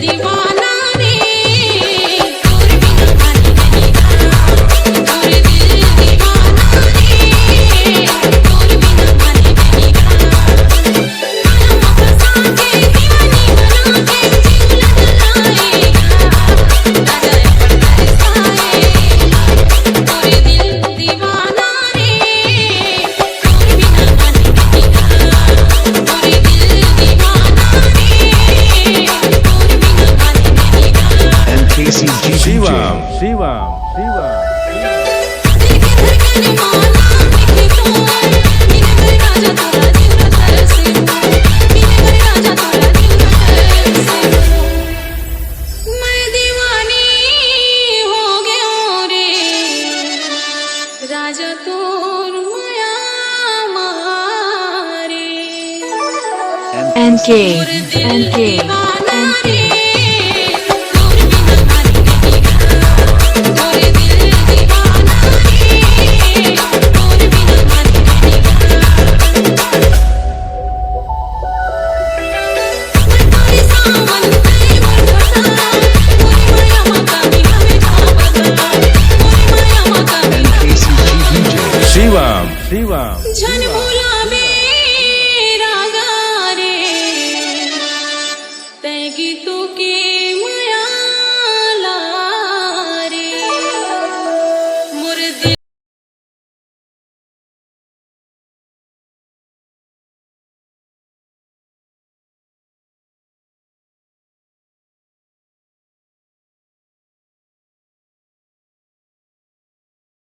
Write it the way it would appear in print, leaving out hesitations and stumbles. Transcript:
दीवाना रे तोर बिना मन नहीं था मोर दिल दीवाना रे तोर बिना मन नहीं था माया फसा के दीवानी बना के जीव लगाएगा राजा पर तरसाएगा तोर दिल दीवाना रे तोर बिना मन नहीं था मोर दिल दीवाना रे तोर बिना मन नहीं था CG Shivam. दिल के धड़कन माना मिले तो मिले कर राजा तोरा दिल तरसे मिले कर राजा तोरा दिल तरसे मैं दीवानी हो गया रे राजा तोर माया मारे NK दीवाना रे तोर बिना मन नहीं था तोर दिल दीवाना रे तोर बिना मन नहीं था तारे सावन पे बरसा मोरी माया माता भी हमें भावगा मोरी माया माता भी CG DJ Shivam. जन बोला बे